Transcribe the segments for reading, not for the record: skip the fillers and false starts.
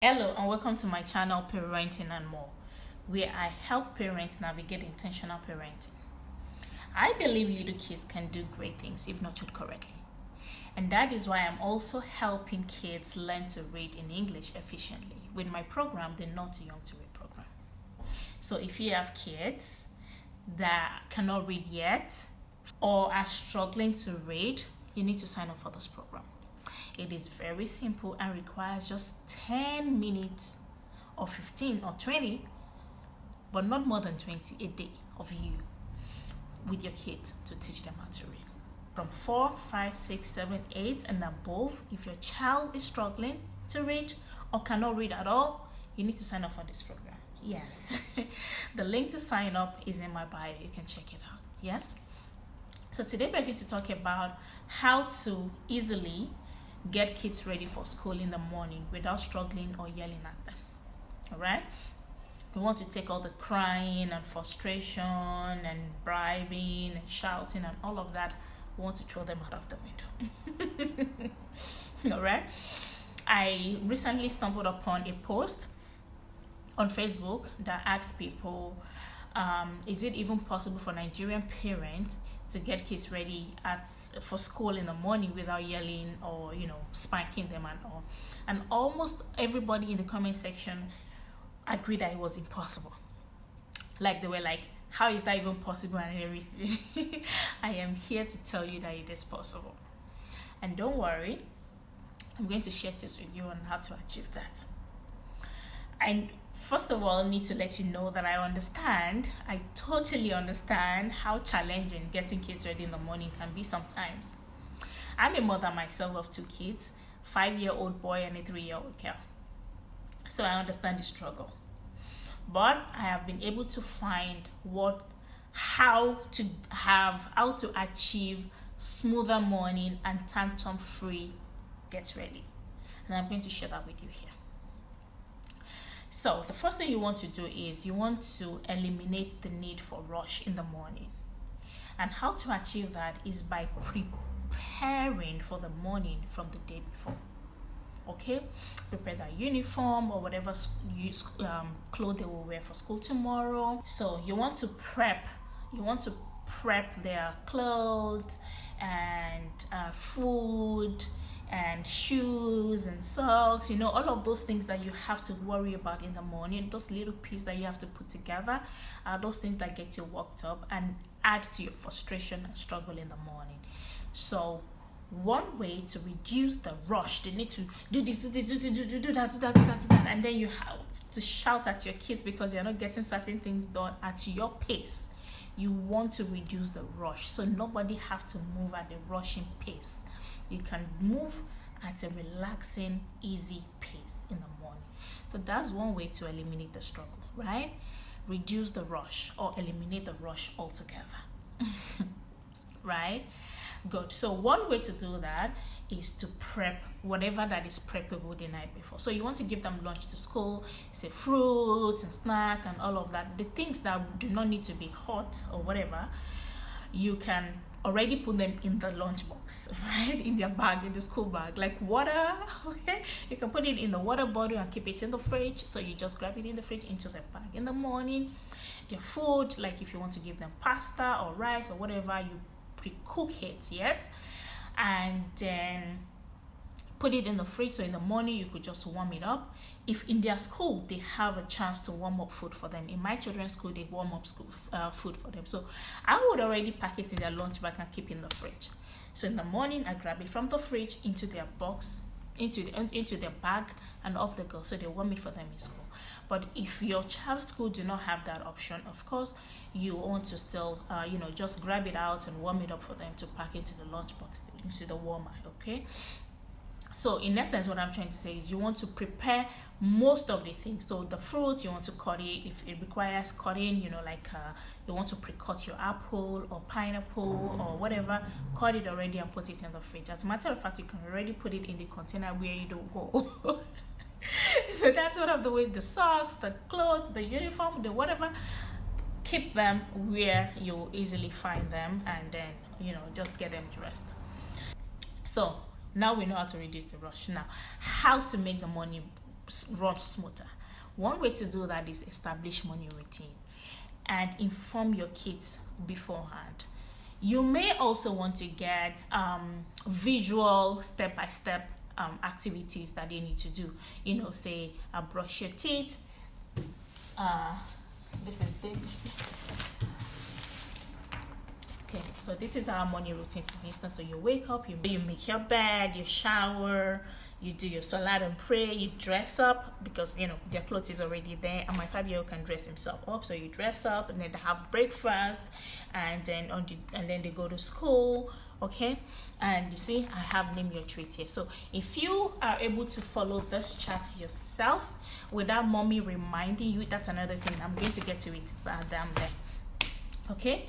Hello and welcome to my channel Parenting and More, where I help parents navigate intentional parenting. I believe little kids can do great things if nurtured correctly. And that is why I'm also helping kids learn to read in English efficiently with my program, the Not Too Young to Read program. So if you have kids that cannot read yet or are struggling to read, you need to sign up for this program. It is very simple and requires just 10 minutes or 15 or 20, but not more than 20 a day of you with your kids to teach them how to read. From 4, 5, 6, 7, 8 and above, if your child is struggling to read or cannot read at all, you need to sign up for this program. Yes, the link to sign up is in my bio. You can check it out. Yes. So today we're going to talk about how to easily get kids ready for school in the morning without struggling or yelling at them. All right, we want to take all the crying and frustration and bribing and shouting and all of that. We want to throw them out of the window. All right, I recently stumbled upon a post on Facebook that asks people, is it even possible for Nigerian parents to get kids ready for school in the morning without yelling or spanking them and all? And almost everybody in the comment section agreed that it was impossible. Like they were like, how is that even possible and everything? I am here to tell you that it is possible. And don't worry, I'm going to share tips with you on how to achieve that. And first of all, I need to let you know that I totally understand how challenging getting kids ready in the morning can be sometimes. I'm a mother myself of 2 kids, 5-year-old boy and a 3-year-old girl. So I understand the struggle. But I have been able to find how to achieve smoother morning and tantrum-free get ready. And I'm going to share that with you here. So the first thing you want to do is you want to eliminate the need for rush in the morning. And how to achieve that is by preparing for the morning from the day before. Okay, prepare their uniform or whatever clothes they will wear for school tomorrow. So you want to prep their clothes and food and shoes and socks, all of those things that you have to worry about in the morning. Those little pieces that you have to put together are those things that get you worked up and add to your frustration and struggle in the morning. So one way to reduce the rush, they need to do this, do that, and then you have to shout at your kids because they're not getting certain things done at your pace. You want to reduce the rush so nobody have to move at a rushing pace. You can move at a relaxing, easy pace in the morning. So that's one way to eliminate the struggle, right? Reduce the rush or eliminate the rush altogether. Right? Good. So one way to do that is to prep whatever that is preppable the night before. So you want to give them lunch to school, say fruits and snack and all of that. The things that do not need to be hot or whatever, you can already put them in the lunchbox, right? In their bag, in the school bag, like water. Okay, you can put it in the water bottle and keep it in the fridge. So you just grab it in the fridge into the bag in the morning. Their food, like if you want to give them pasta or rice or whatever, you pre-cook it, yes, and then put it in the fridge. So in the morning you could just warm it up. If in their school they have a chance to warm up food for them, in my children's school they warm up food for them, so I would already pack it in their lunch bag and keep in the fridge. So in the morning I grab it from the fridge into their box, into their bag, and off they go. So they warm it for them in school. But if your child's school do not have that option, of course you want to still just grab it out and warm it up for them to pack into the lunchbox, into the warmer. Okay, so in essence what I'm trying to say is you want to prepare most of the things. So the fruits, you want to cut it if it requires cutting, you want to pre-cut your apple or pineapple or whatever, cut it already and put it in the fridge. As a matter of fact, you can already put it in the container where you don't go. So that's one of the ways. The socks, the clothes, the uniform, the whatever, keep them where you easily find them, and then just get them dressed. So now we know how to reduce the rush. Now, how to make the morning run smoother. One way to do that is establish morning routine and inform your kids beforehand. You may also want to get visual step-by-step activities that they need to do. Say brush your teeth. This is the okay. So this is our morning routine, for instance. So you wake up, you make your bed, you shower, you do your salat and pray, you dress up because their clothes is already there, and my 5-year-old can dress himself up. So you dress up, and then they have breakfast, and then they go to school. Okay, and you see I have name your treat here. So if you are able to follow this chart yourself without mommy reminding you, that's another thing. I'm going to get to it down there. Okay,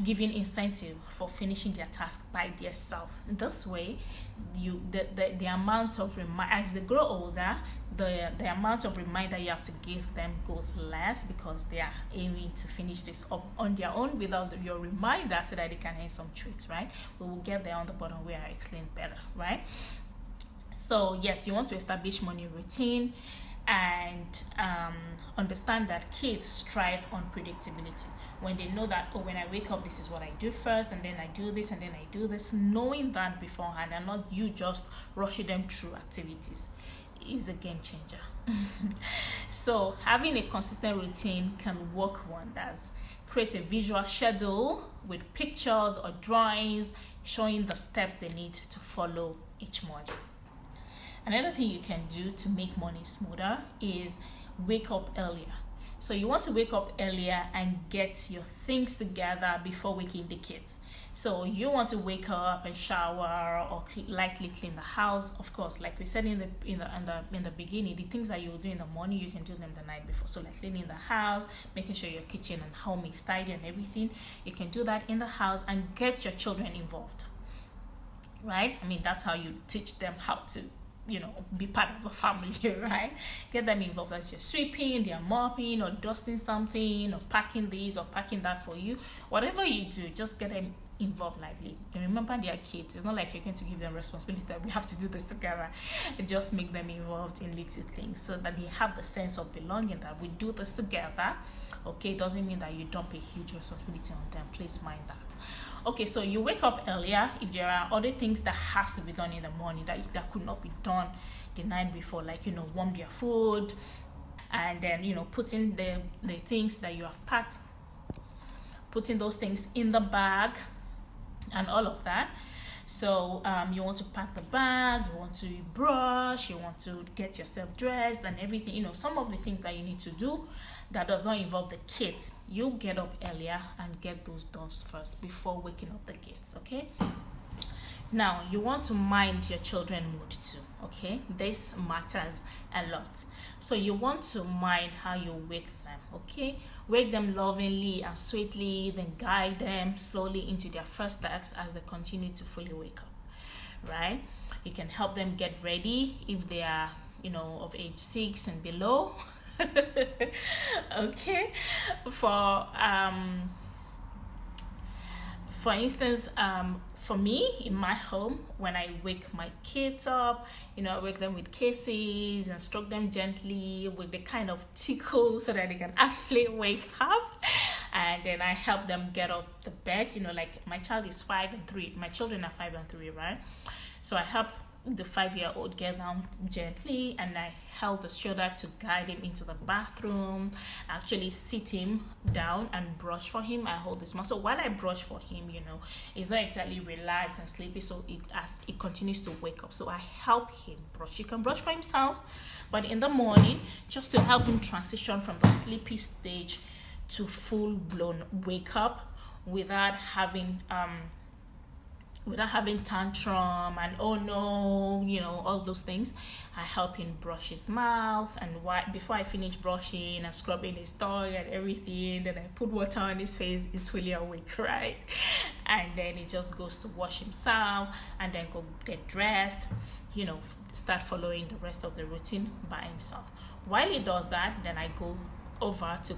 giving incentive for finishing their task by themselves. This way, the amount of as they grow older, the amount of reminder you have to give them goes less, because they are aiming to finish this up on their own without your reminder, so that they can earn some treats, right? We will get there on the bottom where I explain better, right? So yes, you want to establish morning routine and understand that kids strive on predictability. When they know that, when I wake up, this is what I do first, and then I do this, and then I do this, knowing that beforehand, and not you just rushing them through activities, is a game changer. So having a consistent routine can work wonders. Create a visual schedule with pictures or drawings showing the steps they need to follow each morning. Another thing you can do to make morning smoother is wake up earlier. So you want to wake up earlier and get your things together before waking the kids. So you want to wake up and shower or lightly clean the house. Of course, like we said in the beginning, the things that you will do in the morning, you can do them the night before. So like cleaning the house, making sure your kitchen and home is tidy and everything. You can do that in the house and get your children involved, right? I mean, that's how you teach them how to be part of a family, right? Get them involved as you're sweeping, they're mopping or dusting something or packing this or packing that for you. Whatever you do, just get them involved lively. And remember, they are kids. It's not like you're going to give them responsibility that we have to do this together. Just make them involved in little things so that they have the sense of belonging, that we do this together. Okay, doesn't mean that you dump a huge responsibility on them. Please mind that. Okay, so you wake up earlier. If there are other things that has to be done in the morning that could not be done the night before, like warm their food, and then putting the things that you have packed, putting those things in the bag and all of that. So you want to pack the bag, you want to brush, you want to get yourself dressed and everything. Some of the things that you need to do that does not involve the kids, you get up earlier and get those done first before waking up the kids. Okay, now you want to mind your children mood too. Okay, this matters a lot. So you want to mind how you wake them. Okay, wake them lovingly and sweetly, then guide them slowly into their first tasks as they continue to fully wake up, right? You can help them get ready if they are of age 6 and below. Okay, for instance, for me in my home, when I wake my kids up, I wake them with kisses and stroke them gently with the kind of tickle so that they can actually wake up, and then I help them get off the bed. Like my child is 5 and 3. My children are 5 and 3, right? So I help the 5-year-old get down gently, and I held the shoulder to guide him into the bathroom, actually sit him down and brush for him. I hold his mouth. So while I brush for him, he's not exactly relaxed and sleepy, so as it continues to wake up. So I help him brush. He can brush for himself, but in the morning, just to help him transition from the sleepy stage to full-blown wake up without having tantrum and oh no, all those things. I help him brush his mouth, and before I finish brushing and scrubbing his tongue and everything, then I put water on his face. He's fully awake, right? And then he just goes to wash himself and then go get dressed, start following the rest of the routine by himself. While he does that, then I go over to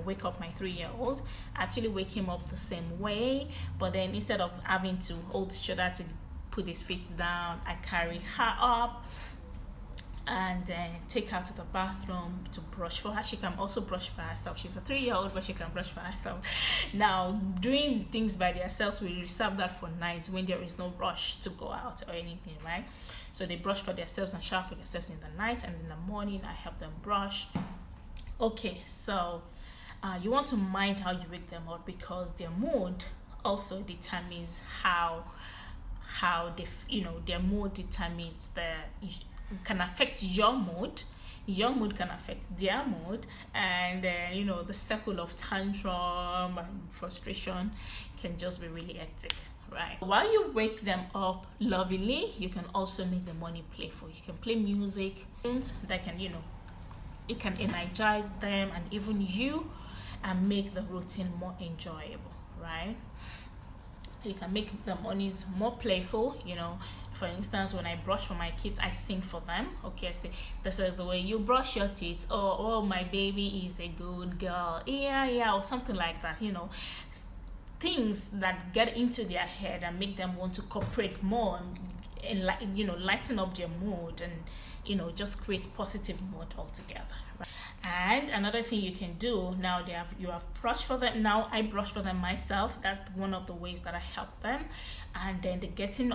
wake up my 3-year-old. Actually wake him up the same way, but then instead of having to hold his shoulder to put his feet down, I carry her up and then take her to the bathroom to brush for her. She can also brush for herself. She's a 3-year-old, but she can brush for herself. Now, doing things by themselves, we reserve that for nights when there is no rush to go out or anything, right? So they brush for themselves and shower for themselves in the night, and in the morning I help them brush. Okay, so you want to mind how you wake them up, because their mood also determines how they, their mood determines can affect your mood. Your mood can affect their mood, and the circle of tantrum and frustration can just be really hectic, right? While you wake them up lovingly, you can also make the morning playful. You can play music that can, it can energize them and even you, and make the routine more enjoyable, right? You can make the mornings more playful. For instance, when I brush for my kids, I sing for them. Okay, I say, this is the way you brush your teeth. Oh, my baby is a good girl. Yeah, or something like that. Things that get into their head and make them want to cooperate more, and lighten up their mood, and just create positive mood altogether, right? And another thing you can do, now you have brushed for them. Now I brush for them myself. That's one of the ways that I help them. And then the getting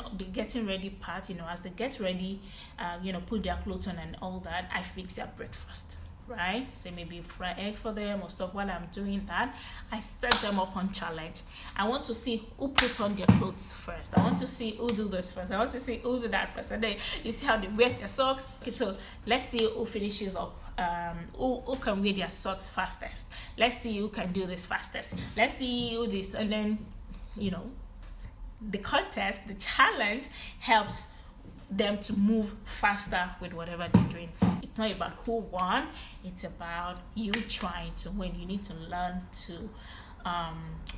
ready part, as they get ready, put their clothes on and all that, I fix their breakfast, right? So maybe fry egg for them or stuff. While I'm doing that, I set them up on challenge. I want to see who puts on their clothes first. I want to see who do this first. I want to see who do that first. And then you see how they wear their socks. Okay, so let's see who finishes up. Who can wear their socks fastest. Let's see who can do this fastest. Let's see who this. And then the contest, the challenge, helps them to move faster with whatever they're doing. It's not about who won, it's about you trying to win. You need to learn to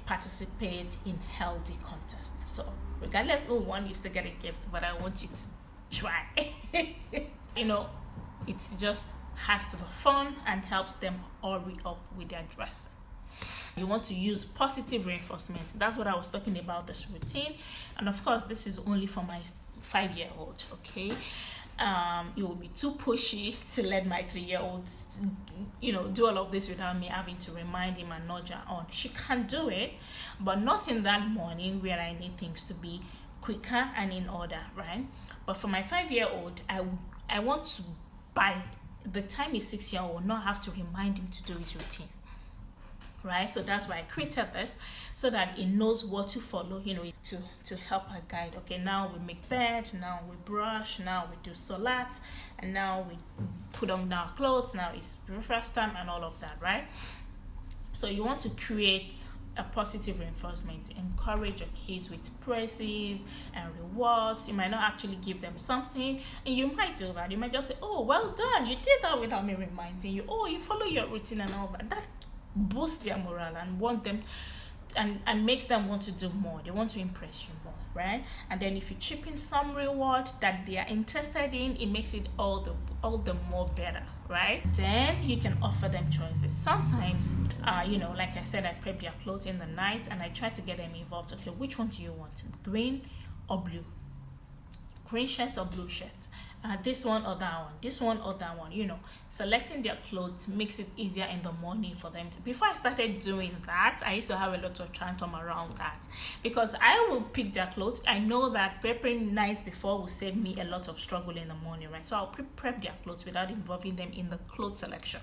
participate in healthy contests. So regardless who won, you still get a gift, but I want you to try. It's just adds to the fun and helps them hurry up with their dressing. You want to use positive reinforcement. That's what I was talking about, this routine. And of course, this is only for my 5-year-old, okay? It will be too pushy to let my 3-year-old, do all of this without me having to remind him and nudge her on. She can do it, but not in that morning where I need things to be quicker and in order, right? But for my 5-year-old, I want to, by the time he's 6 years old, not have to remind him to do his routine, right? So that's why I created this, so that he knows what to follow, to help her guide. Okay, now we make bed, now we brush, now we do salat, and now we put on our clothes, now it's breakfast time and all of that, right? So you want to create a positive reinforcement. Encourage your kids with praises and rewards. You might not actually give them something, and you might do that. You might just say, oh, well done, you did that without me reminding you. Oh, you follow your routine and all that. That boosts their morale and want them and makes them want to do more. They want to impress you more, right? And then if you chip in some reward that they are interested in, it makes it all the more better, right? Then you can offer them choices. Sometimes like I said, I prep their clothes in the night and I try to get them involved. Okay, which one do you want? Green or blue? Green shirt or blue shirt? This one or that one, this one or that one. Selecting their clothes makes it easier in the morning for them to. Before I started doing that, I used to have a lot of tantrum around that, because I will pick their clothes. I know that prepping nights before will save me a lot of struggle in the morning, right? So I'll prep their clothes without involving them in the clothes selection.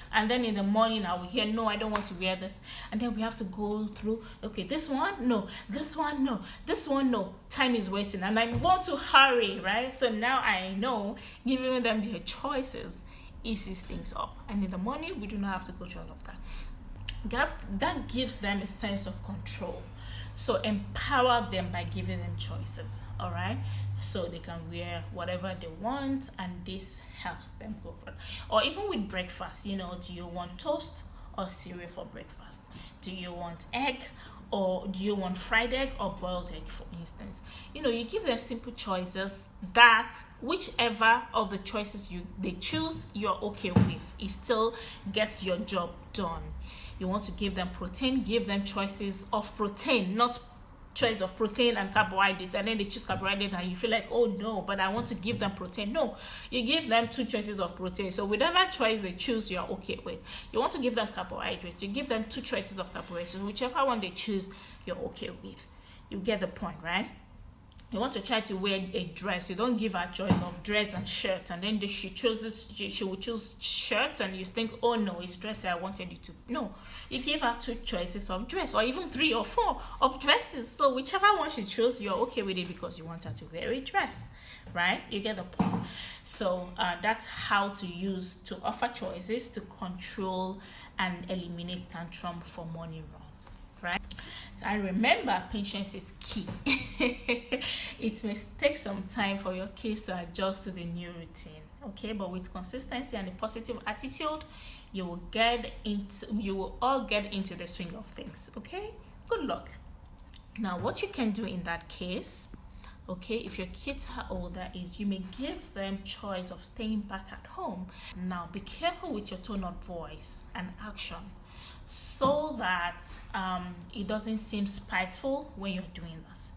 And then in the morning I will hear, no, I don't want to wear this. And then we have to go through, okay, this one, no, this one, no, this one, no. Time is wasting and I want to hurry, right? So now I know giving them their choices eases things up. And in the morning, we do not have to go through all of that. That gives them a sense of control. So empower them by giving them choices, all right? So they can wear whatever they want, and this helps them go for it. Or even with breakfast, do you want toast or cereal for breakfast? Do you want egg, or do you want fried egg or boiled egg, for instance? You give them simple choices that whichever of the choices they choose, you're okay with. It still gets your job done. You want to give them protein, give them choices of protein, not choice of protein and carbohydrate, and then they choose carbohydrate and you feel like, oh no, but I want to give them protein. No, you give them 2 choices of protein. So whatever choice they choose, you're okay with. You want to give them carbohydrates, you give them 2 choices of carbohydrates. So whichever one they choose, you're okay with. You get the point, right? You want to try to wear a dress. You don't give her choice of dress and shirt, and then she will choose shirt, and you think, oh no, it's dress that I wanted you to. No, you give her 2 choices of dress, or even 3 or 4 of dresses. So whichever one she chose, you're okay with it because you want her to wear a dress, right? You get the point. So that's how to offer choices to control and eliminate tantrum for morning runs, right? And remember, patience is key. It may take some time for your kids to adjust to the new routine, okay? But with consistency and a positive attitude, you will all get into the swing of things, okay? Good luck. Now, what you can do in that case, okay, if your kids are older, is you may give them choice of staying back at home. Now, be careful with your tone of voice and action, so that it doesn't seem spiteful when you're doing this.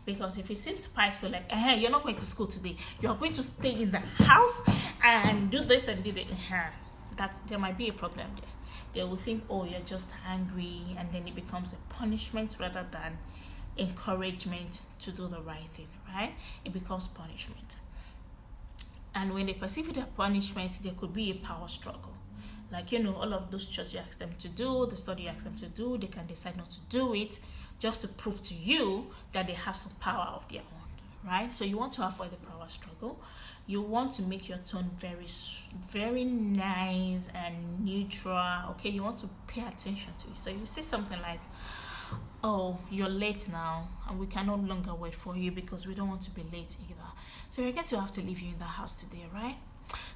Because if it seems spiteful, like, you're not going to school today, you're going to stay in the house and do this and do that, there might be a problem there. They will think, oh, you're just angry, and then it becomes a punishment rather than encouragement to do the right thing, right? It becomes punishment. And when they perceive it as punishment, there could be a power struggle. Like, all of those chores you ask them to do, the study you ask them to do, they can decide not to do it just to prove to you that they have some power of their own, right? So you want to avoid the power struggle. You want to make your tone very, very nice and neutral, okay? You want to pay attention to it. So you say something like, oh, you're late now, and we can no longer wait for you because we don't want to be late either. So we're going to have to leave you in the house today, right?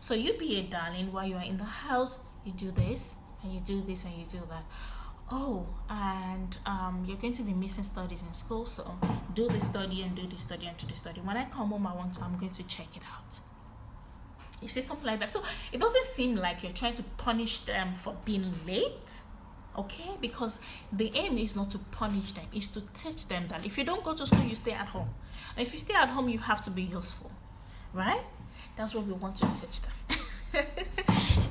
So you be a darling while you are in the house. You do this and you do this and you do that. Oh, and you're going to be missing studies in school, so do the study and do the study and do the study. When I come home, I'm going to check it out. You say something like that. So it doesn't seem like you're trying to punish them for being late, okay? Because the aim is not to punish them, it's to teach them that if you don't go to school, you stay at home. And if you stay at home, you have to be useful, right? That's what we want to teach them.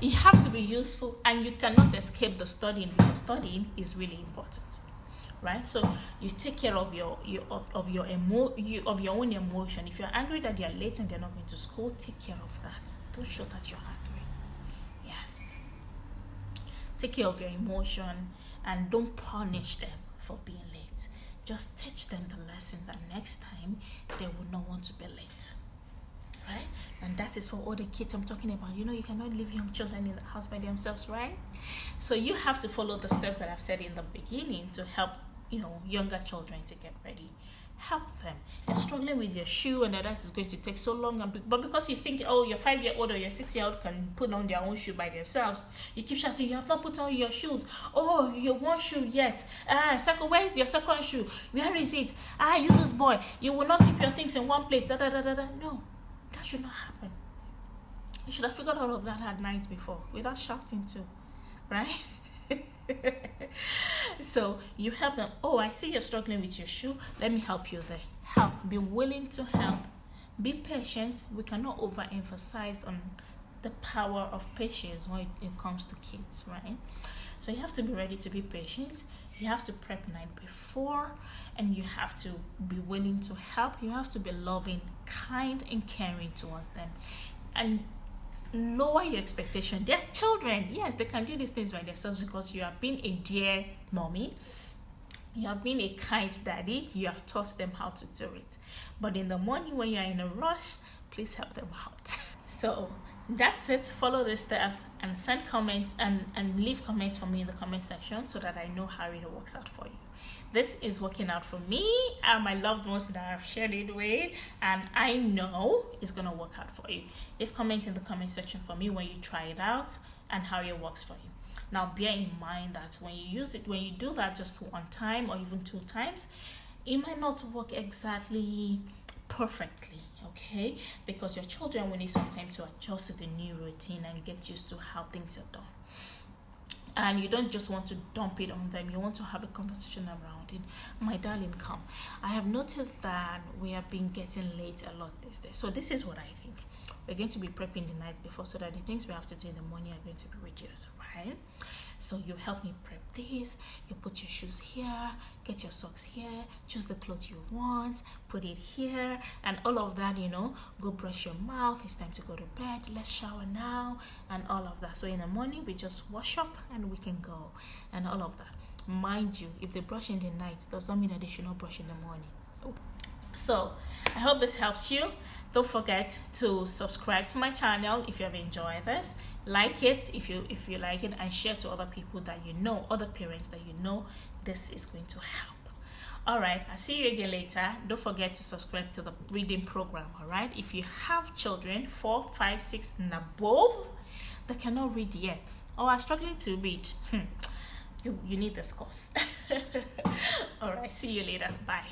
You have to be useful, and you cannot escape the studying, because studying is really important, right? So you take care of your own emotion. If you're angry that they're late and they're not going to school, take care of that. Don't show that you're angry. Yes, take care of your emotion and don't punish them for being late. Just teach them the lesson that next time they will not want to be late. Right? And that is for all the kids I'm talking about. You cannot leave young children in the house by themselves, right? So you have to follow the steps that I've said in the beginning to help, younger children to get ready. Help them. You're struggling with your shoe, and that is going to take so long. But because you think, oh, your 5-year-old or your 6-year-old can put on their own shoe by themselves, you keep shouting, you have not put on your shoes. Oh, your one shoe yet. Where is your second shoe? Where is it? You this boy. You will not keep your things in one place. No. That should not happen. You should have figured all of that at night before, without shouting too, right? So you help them. Oh, I see you're struggling with your shoe. Let me help you there. Help. Be willing to help. Be patient. We cannot overemphasize on the power of patience when it comes to kids, right? So you have to be ready to be patient. You have to prep night before, and you have to be willing to help. You have to be loving, kind, and caring towards them, and lower your expectation. They're children. Yes, they can do these things by themselves because you have been a dear mommy. You have been a kind daddy. You have taught them how to do it. But in the morning when you are in a rush, please help them out. So that's it. Follow the steps and send comments and leave comments for me in the comment section so that I know how it works out for you. This is working out for me and my loved ones that I've shared it with, and I know it's going to work out for you. Leave comments in the comment section for me when you try it out and how it works for you. Now bear in mind that when you do that just one time or even 2 times, it might not work exactly perfectly, okay? Because your children will need some time to adjust to the new routine and get used to how things are done. and you don't just want to dump it on them, you want to have a conversation around it. My darling, come. I have noticed that we have been getting late a lot these days. So this is what I think. We're going to be prepping the night before so that the things we have to do in the morning are going to be reduced, right? So you help me prep this, you put your shoes here, get your socks here, choose the clothes you want, put it here, and all of that, go brush your mouth, it's time to go to bed, let's shower now, and all of that. So in the morning, we just wash up and we can go, and all of that. Mind you, if they brush in the night, does not mean that they should not brush in the morning. So I hope this helps you. Don't forget to subscribe to my channel if you have enjoyed this. Like it if you like it, and share to other people that you know, other parents that you know this is going to help. All right, I'll see you again later. Don't forget to subscribe to the reading program. All right, if you have children 4, 5, 6 and above that cannot read yet or are struggling to read, you need this course. All right, see you later. Bye.